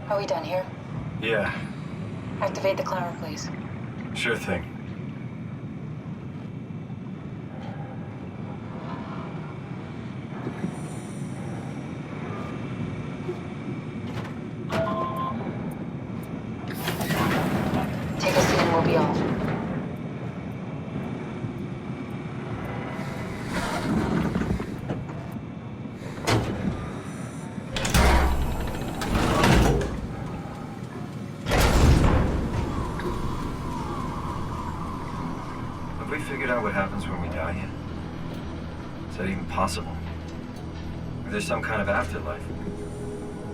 Are we done here? Yeah, Activate the climber, please. sure thing. Take a seat and we'll be off. Have we figured out what happens when we die yet? Is that even possible? Is there some kind of afterlife?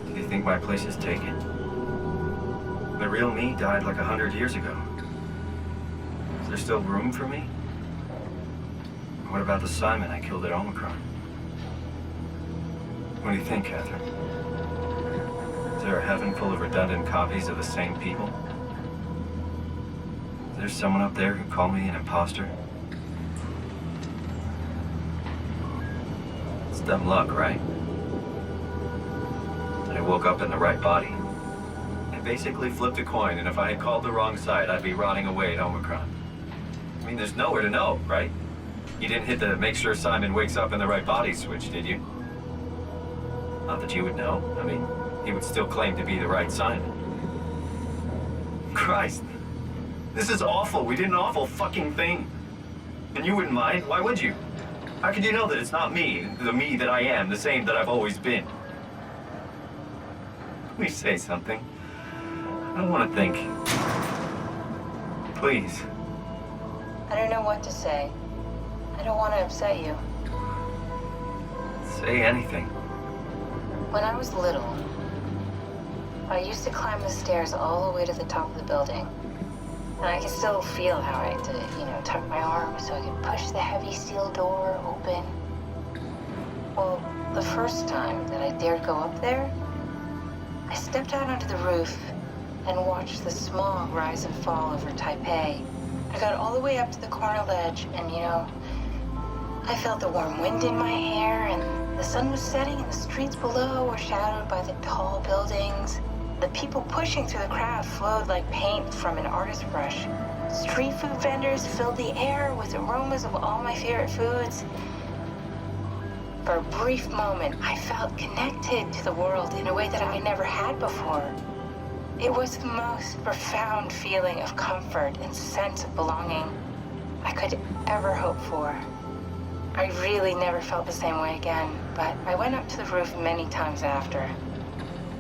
Do you think my place is taken? The real me died like 100 years ago. Is there still room for me? What about the Simon I killed at Omicron? What do you think, Catherine? Is there a heaven full of redundant copies of the same people? Is there someone up there who called me an imposter? It's dumb luck, right? I woke up in the right body. I basically flipped a coin, and if I had called the wrong side, I'd be rotting away at Omicron. I mean, there's nowhere to know, right? You didn't hit the make sure Simon wakes up in the right body switch, did you? Not that you would know. I mean, he would still claim to be the right Simon. Christ. This is awful. We did an awful fucking thing. And you wouldn't mind? Why would you? How could you know that it's not me, the me that I am, the same that I've always been? Please say something. I don't want to think. Please. I don't know what to say. I don't want to upset you. Say anything. When I was little, I used to climb the stairs all the way to the top of the building. And I could still feel how I had to, tuck my arm so I could push the heavy steel door open. Well, the first time that I dared go up there, I stepped out onto the roof and watched the smog rise and fall over Taipei. I got all the way up to the corner ledge, and I felt the warm wind in my hair, and the sun was setting, and the streets below were shadowed by the tall buildings. The people pushing through the crowd flowed like paint from an artist's brush. Street food vendors filled the air with aromas of all my favorite foods. For a brief moment, I felt connected to the world in a way that I never had before. It was the most profound feeling of comfort and sense of belonging I could ever hope for. I really never felt the same way again, but I went up to the roof many times after.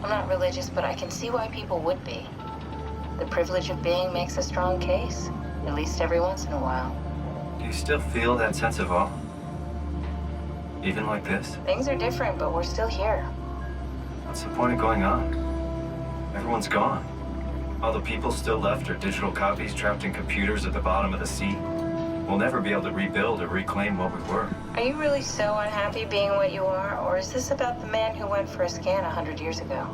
I'm not religious, but I can see why people would be. The privilege of being makes a strong case, at least every once in a while. Do you still feel that sense of awe? Even like this? Things are different, but we're still here. What's the point of going on? Everyone's gone. All the people still left are digital copies trapped in computers at the bottom of the sea. We'll never be able to rebuild or reclaim what we were. Are you really so unhappy being what you are, or is this about the man who went for a scan 100 years ago?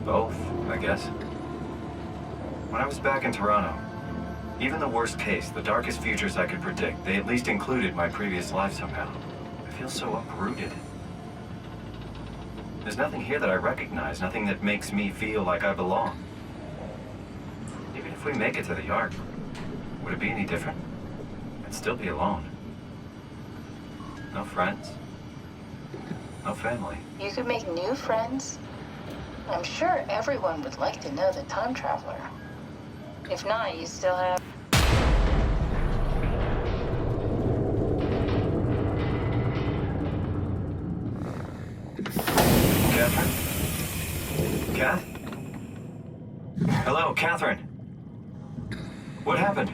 Both, I guess. When I was back in Toronto, even the worst case, the darkest futures I could predict, they at least included my previous life somehow. I feel so uprooted. There's nothing here that I recognize, nothing that makes me feel like I belong. Even if we make it to the Ark, would it be any different? I'd still be alone. No friends. No family. You could make new friends. I'm sure everyone would like to know the time traveler. If not, you still have... Catherine? Kath? Hello, Catherine. What happened?